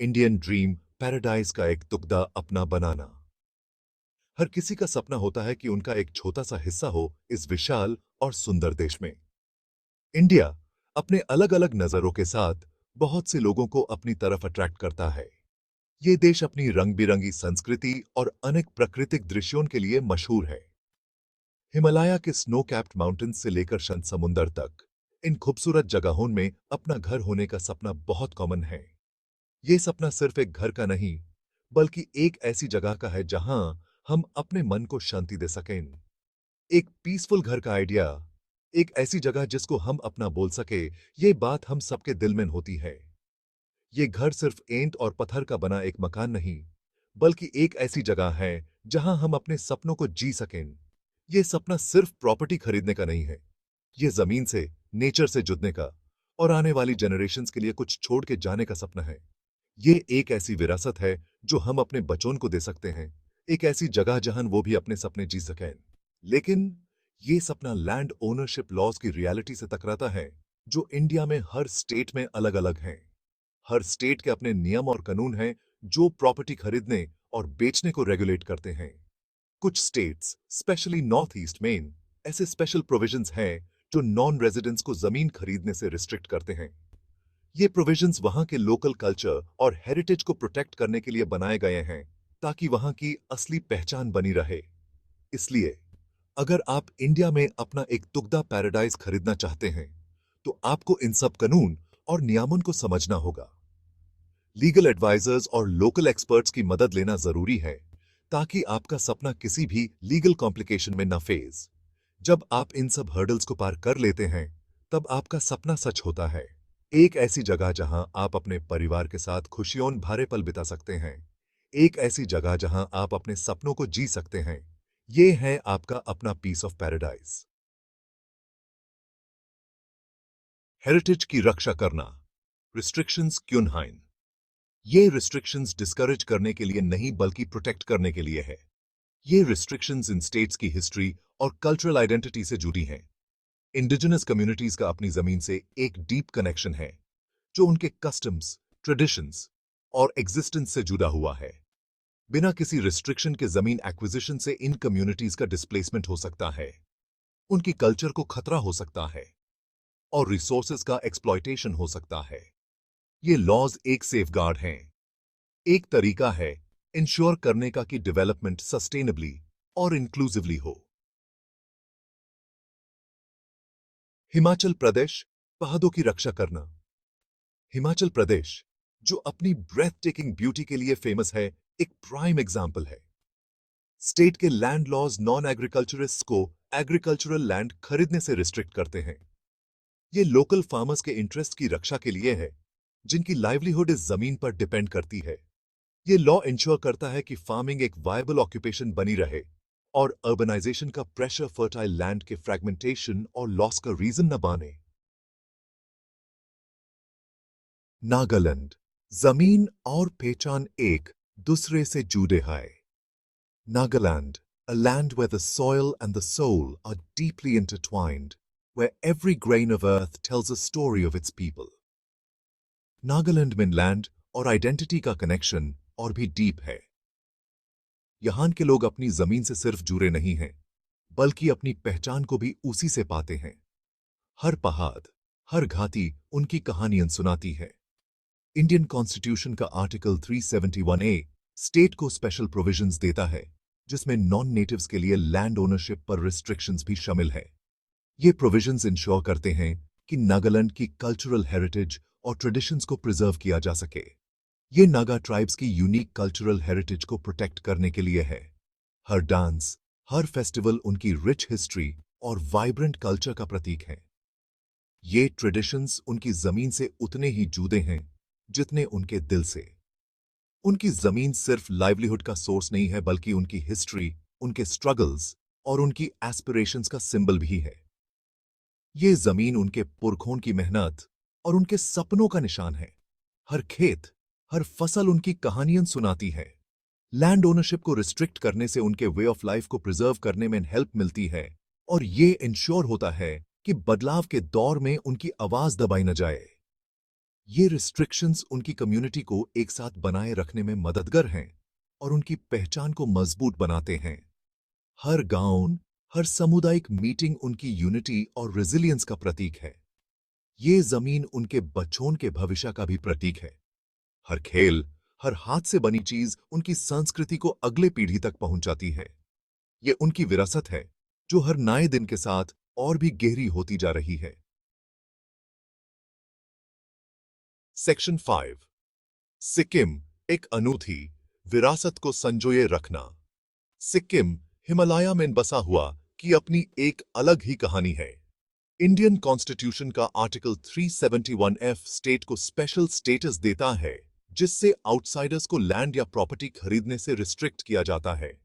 Indian dream paradise का एक तुकड़ा अपना बनाना। हर किसी का सपना होता है कि उनका एक छोटा सा हिस्सा हो इस विशाल और सुंदर देश में। इंडिया अपने अलग अलग नजरों के साथ बहुत से लोगों को अपनी तरफ अट्रैक्ट करता है। ये देश अपनी रंग बिरंगी संस्कृति और अनेक प्राकृतिक दृश्यों के लिए मशहूर है। हिमालय के स्नो कैप्ड माउंटेन्स से लेकर शांत समुंदर तक इन खूबसूरत जगहों में अपना घर होने का सपना बहुत कॉमन है। ये सपना सिर्फ एक घर का नहीं, बल्कि एक ऐसी जगह का है जहां हम अपने मन को शांति दे सकें। एक पीसफुल घर का आइडिया, एक ऐसी जगह जिसको हम अपना बोल सके, ये बात हम सबके दिल में होती है। ये घर सिर्फ ईंट और पत्थर का बना एक मकान नहीं, बल्कि एक ऐसी जगह है जहां हम अपने सपनों को जी सकें। ये सपना सिर्फ प्रॉपर्टी खरीदने का नहीं है, ये जमीन से, नेचर से जुड़ने का और आने वाली जनरेशंस के लिए कुछ छोड़ के जाने का सपना है। ये एक ऐसी विरासत है जो हम अपने बच्चों को दे सकते हैं, एक ऐसी जगह जहां वो भी अपने सपने जी सकें। लेकिन ये सपना लैंड ओनरशिप लॉज की रियलिटी से टकराता है, जो इंडिया में हर स्टेट में अलग अलग हैं। हर स्टेट के अपने नियम और कानून हैं जो प्रॉपर्टी खरीदने और बेचने को रेगुलेट करते हैं। कुछ स्टेट्स, स्पेशली नॉर्थ ईस्ट में, ऐसे स्पेशल प्रोविजंस हैं जो नॉन रेजिडेंट्स को जमीन खरीदने से रिस्ट्रिक्ट करते हैं। ये प्रोविजंस वहां के लोकल कल्चर और हेरिटेज को प्रोटेक्ट करने के लिए बनाए गए हैं, ताकि वहां की असली पहचान बनी रहे। इसलिए अगर आप इंडिया में अपना एक तुगदा पैराडाइज खरीदना चाहते हैं, तो आपको इन सब कानून और नियमों को समझना होगा। लीगल एडवाइजर्स और लोकल एक्सपर्ट्स की मदद लेना जरूरी है, ताकि आपका सपना किसी भी लीगल कॉम्प्लिकेशन में न फेस। जब आप इन सब हर्डल्स को पार कर लेते हैं, तब आपका सपना सच होता है। एक ऐसी जगह जहां आप अपने परिवार के साथ खुशियों भरे पल बिता सकते हैं। एक ऐसी जगह जहां आप अपने सपनों को जी सकते हैं। ये है आपका अपना पीस ऑफ पैराडाइज। हेरिटेज की रक्षा करना। रिस्ट्रिक्शंस क्यों हैं? ये रिस्ट्रिक्शंस डिस्करेज करने के लिए नहीं, बल्कि प्रोटेक्ट करने के लिए है। ये रिस्ट्रिक्शंस इन स्टेट्स की हिस्ट्री और कल्चरल आइडेंटिटी से जुड़ी हैं। इंडिजिनस कम्युनिटीज का अपनी जमीन से एक डीप कनेक्शन है, जो उनके कस्टम्स, ट्रेडिशंस और एग्जिस्टेंस से जुड़ा हुआ है। बिना किसी रिस्ट्रिक्शन के जमीन एक्विजिशन से इन कम्युनिटीज का डिस्प्लेसमेंट हो सकता है, उनकी कल्चर को खतरा हो सकता है और रिसोर्सेज का एक्सप्लॉयटेशन हो सकता है। ये लॉज एक सेफगार्ड हैं, एक तरीका है इंश्योर करने का कि डेवलपमेंट सस्टेनेबली और इंक्लूसिवली हो। हिमाचल प्रदेश, पहाड़ों की रक्षा करना। हिमाचल प्रदेश, जो अपनी ब्रेथ टेकिंग ब्यूटी के लिए फेमस है, एक प्राइम एग्जाम्पल है। स्टेट के लैंड लॉज नॉन एग्रीकल्चरिस्ट्स को एग्रीकल्चरल लैंड खरीदने से रिस्ट्रिक्ट करते हैं। ये लोकल फार्मर्स के इंटरेस्ट की रक्षा के लिए है, जिनकी लाइवलीहुड इस जमीन पर डिपेंड करती है। ये लॉ इंश्योर करता है कि फार्मिंग एक वायबल ऑक्यूपेशन बनी रहे और अर्बनाइजेशन का प्रेशर फर्टाइल लैंड के फ्रैगमेंटेशन और लॉस का रीजन न बने। नागालैंड, जमीन और पहचान एक दूसरे से जुड़े हैं। Nagaland, a land where the soil and the soul are deeply intertwined, where every grain of earth tells a story of its people. Nagaland में लैंड और आइडेंटिटी का कनेक्शन और भी डीप है। यहां के लोग अपनी जमीन से सिर्फ जुड़े नहीं हैं, बल्कि अपनी पहचान को भी उसी से पाते हैं। हर पहाड़, हर घाटी उनकी कहानियां सुनाती है। इंडियन कॉन्स्टिट्यूशन का आर्टिकल 371A स्टेट को स्पेशल प्रोविजंस देता है, जिसमें नॉन नेटिव्स के लिए लैंड ओनरशिप पर रिस्ट्रिक्शंस भी शामिल है। ये प्रोविजंस इंश्योर करते हैं कि नागालैंड की कल्चरल हेरिटेज और ट्रेडिशंस को प्रिजर्व किया जा सके। ये नागा ट्राइब्स की यूनिक कल्चरल हेरिटेज को प्रोटेक्ट करने के लिए है। हर डांस, हर फेस्टिवल उनकी रिच हिस्ट्री और वाइब्रेंट कल्चर का प्रतीक है। ये ट्रेडिशंस उनकी जमीन से उतने ही जुड़े हैं जितने उनके दिल से। उनकी जमीन सिर्फ लाइवलीहुड का सोर्स नहीं है, बल्कि उनकी हिस्ट्री, उनके स्ट्रगल्स और उनकी एस्पिरेशंस का सिंबल भी है। ये जमीन उनके पुरखों की मेहनत और उनके सपनों का निशान है। हर खेत, हर फसल उनकी कहानियां सुनाती है। लैंड ओनरशिप को रिस्ट्रिक्ट करने से उनके वे ऑफ लाइफ को प्रिजर्व करने में हेल्प मिलती है, और ये इंश्योर होता है कि बदलाव के दौर में उनकी आवाज दबाई न जाए। ये रिस्ट्रिक्शंस उनकी कम्युनिटी को एक साथ बनाए रखने में मददगार हैं और उनकी पहचान को मजबूत बनाते हैं। हर गांव, हर सामुदायिक मीटिंग उनकी यूनिटी और रेजिलियंस का प्रतीक है। ये जमीन उनके बच्चों के भविष्य का भी प्रतीक है। हर खेल, हर हाथ से बनी चीज उनकी संस्कृति को अगले पीढ़ी तक पहुंचाती है। ये उनकी विरासत है जो हर नए दिन के साथ और भी गहरी होती जा रही है। सेक्शन 5। सिक्किम एक अनूठी विरासत को संजोए रखना। सिक्किम हिमालय में बसा हुआ की अपनी एक अलग ही कहानी है। इंडियन कॉन्स्टिट्यूशन का आर्टिकल 371F स्टेट को स्पेशल स्टेटस देता है, जिससे आउटसाइडर्स को लैंड या प्रॉपर्टी खरीदने से रिस्ट्रिक्ट किया जाता है।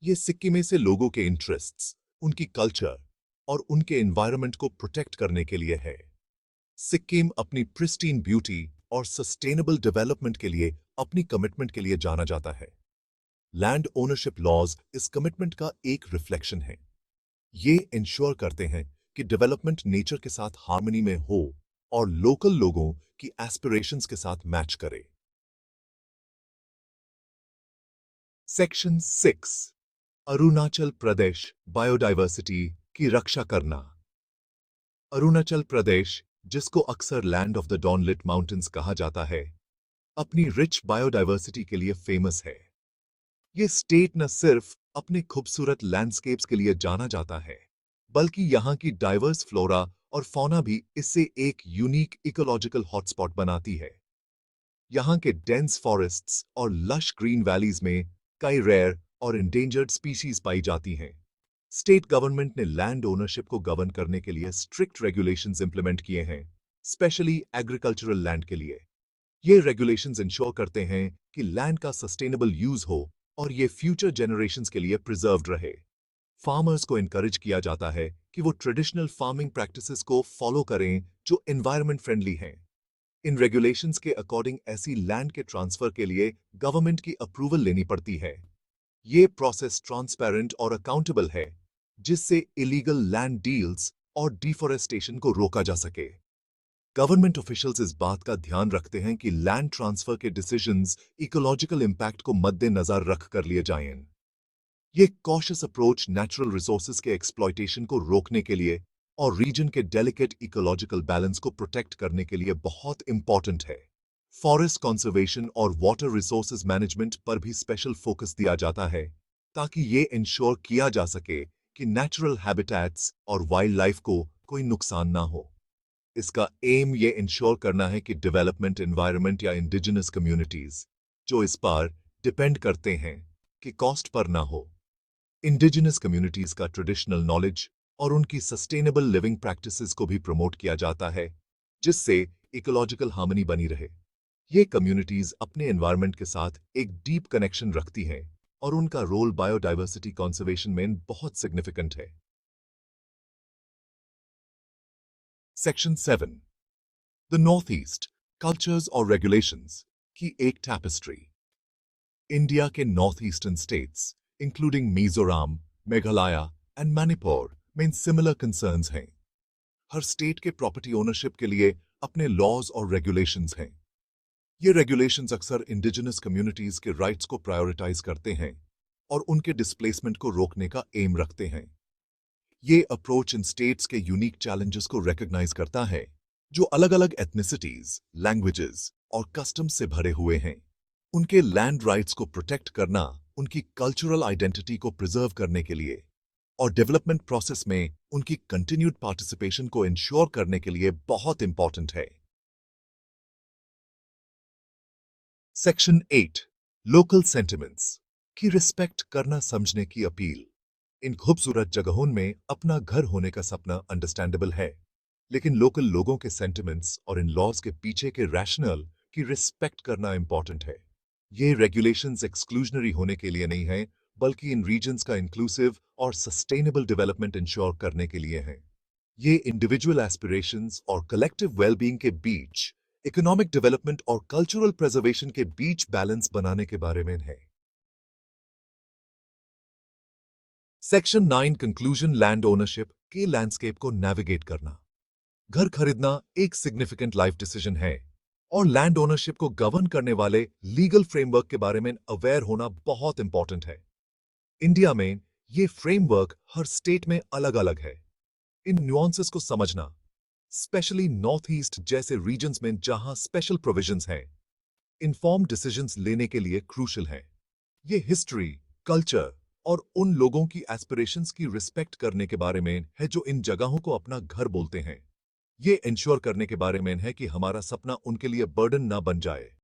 ये सिक्किम से लोगों के इंटरेस्ट्स, उनकी कल्चर और उनके एनवायरनमेंट को प्रोटेक्ट करने के लिए है। सिक्किम अपनी प्रिस्टीन ब्यूटी और सस्टेनेबल डेवलपमेंट के लिए अपनी कमिटमेंट के लिए जाना जाता है। लैंड ओनरशिप लॉज इस कमिटमेंट का एक रिफ्लेक्शन है। ये इंश्योर करते हैं कि डेवलपमेंट नेचर के साथ हार्मनी में हो और लोकल लोगों की एस्पिरेशंस के साथ मैच करे। सेक्शन 6। अरुणाचल प्रदेश बायोडायवर्सिटी की रक्षा करना। अरुणाचल प्रदेश, जिसको अक्सर लैंड ऑफ द डॉनलिट माउंटेन्स कहा जाता है, अपनी रिच बायोडायवर्सिटी के लिए फेमस है। ये स्टेट न सिर्फ अपने खूबसूरत लैंडस्केप्स के लिए जाना जाता है, बल्कि यहाँ की डाइवर्स फ्लोरा और फौना भी इससे एक यूनिक इकोलॉजिकल हॉटस्पॉट बनाती है। यहाँ के डेंस फॉरेस्ट्स और लश ग्रीन वैलीज में कई रेयर और इंडेंजर्ड स्पीशीज पाई जाती हैं। स्टेट गवर्नमेंट ने लैंड ओनरशिप को गवर्न करने के लिए स्ट्रिक्ट रेगुलेशंस इंप्लीमेंट किए हैं, स्पेशली एग्रीकल्चरल लैंड के लिए। ये रेगुलेशंस इंश्योर करते हैं कि लैंड का सस्टेनेबल यूज हो और ये फ्यूचर जनरेशंस के लिए प्रिजर्व्ड रहे। फार्मर्स को इनकरेज किया जाता है कि वो ट्रेडिशनल फार्मिंग प्रैक्टिसेस को फॉलो करें जो एनवायरनमेंट फ्रेंडली हैं। इन रेगुलेशंस के अकॉर्डिंग ऐसी लैंड के ट्रांसफर के लिए गवर्नमेंट की अप्रूवल लेनी पड़ती है। ये प्रोसेस ट्रांसपेरेंट और अकाउंटेबल है, जिससे इलीगल लैंड डील्स और डिफॉरेस्टेशन को रोका जा सके। गवर्नमेंट ऑफिशियल्स इस बात का ध्यान रखते हैं कि लैंड ट्रांसफर के डिसीजंस इकोलॉजिकल इंपैक्ट को मद्देनजर रख कर लिए जाएं। ये कॉशियस अप्रोच नेचुरल रिसोर्सेज के एक्सप्लॉयटेशन को रोकने के लिए और रीजन के डेलिकेट इकोलॉजिकल बैलेंस को प्रोटेक्ट करने के लिए बहुत इंपॉर्टेंट है। फॉरेस्ट कंजर्वेशन और वाटर रिसोर्सेज मैनेजमेंट पर भी स्पेशल फोकस दिया जाता है, ताकि ये इंश्योर किया जा सके कि नेचुरल हैबिटेट्स और वाइल्ड लाइफ को कोई नुकसान ना हो। इसका एम ये इंश्योर करना है कि डेवलपमेंट एनवायरनमेंट या इंडिजिनस कम्युनिटीज जो इस पर डिपेंड करते हैं कि कॉस्ट पर ना हो। इंडिजिनस कम्युनिटीज का ट्रेडिशनल नॉलेज और उनकी सस्टेनेबल लिविंग प्रैक्टिसेस को भी प्रमोट किया जाता है, जिससे इकोलॉजिकल हार्मनी बनी रहे। ये कम्युनिटीज अपने एनवायरनमेंट के साथ एक डीप कनेक्शन रखती हैं और उनका रोल बायोडायवर्सिटी कंजर्वेशन में बहुत सिग्निफिकेंट है। Section 7। The north east cultures और रेगुलेशंस की एक टैपेस्ट्री। इंडिया के north eastern states including Mizoram, Meghalaya and Manipur में सिमिलर कंसर्न्स हैं। हर स्टेट के प्रॉपर्टी ओनरशिप के लिए अपने लॉज और रेगुलेशंस हैं। ये रेगुलेशंस अक्सर इंडिजिनस कम्युनिटीज के राइट्स को प्रायोरिटाइज करते हैं और उनके डिस्प्लेसमेंट को रोकने का एम रखते हैं। ये अप्रोच इन स्टेट्स के यूनिक चैलेंजेस को रिकॉग्नाइज करता है, जो अलग-अलग एथनिसिटीज, लैंग्वेजेस और कस्टम्स से भरे हुए हैं। उनके लैंड राइट्स को प्रोटेक्ट करना उनकी कल्चरल आइडेंटिटी को प्रिजर्व करने के लिए और डेवलपमेंट प्रोसेस में उनकी कंटिन्यूड पार्टिसिपेशन को इंश्योर करने के लिए बहुत इंपॉर्टेंट है। सेक्शन 8। लोकल सेंटिमेंट्स की रिस्पेक्ट करना समझने की अपील। इन खूबसूरत जगहों में अपना घर होने का सपना अंडरस्टैंडेबल है, लेकिन लोकल लोगों के सेंटिमेंट्स और इन लॉज के पीछे के रैशनल की रिस्पेक्ट करना इंपॉर्टेंट है। ये रेगुलेशंस एक्सक्लूजनरी होने के लिए नहीं हैं, बल्कि इन रीजन्स का इंक्लूसिव और सस्टेनेबल डेवलपमेंट इंश्योर करने के लिए हैं। ये इंडिविजुअल एस्पिरेशंस और कलेक्टिव वेलबींग के बीच, इकोनॉमिक डेवलपमेंट और कल्चरल प्रिजर्वेशन के बीच बैलेंस बनाने के बारे में है। सेक्शन 9 कंक्लूजन लैंड ओनरशिप के लैंडस्केप को नेविगेट करना। घर खरीदना एक सिग्निफिकेंट लाइफ डिसीजन है, और लैंड ओनरशिप को गवर्न करने वाले लीगल फ्रेमवर्क के बारे में अवेयर होना बहुत इंपॉर्टेंट है। इंडिया में ये फ्रेमवर्क हर स्टेट में अलग-अलग है। इन न्यूआंसेस को समझना, स्पेशली नॉर्थ ईस्ट जैसे रीजन्स में जहां स्पेशल प्रोविजंस हैं, इन्फॉर्म डिसीजंस लेने के लिए क्रूशल है। ये हिस्ट्री, कल्चर और उन लोगों की एस्पिरेशंस की रिस्पेक्ट करने के बारे में है जो इन जगहों को अपना घर बोलते हैं। ये इंश्योर करने के बारे में है कि हमारा सपना उनके लिए बर्डन ना बन जाए।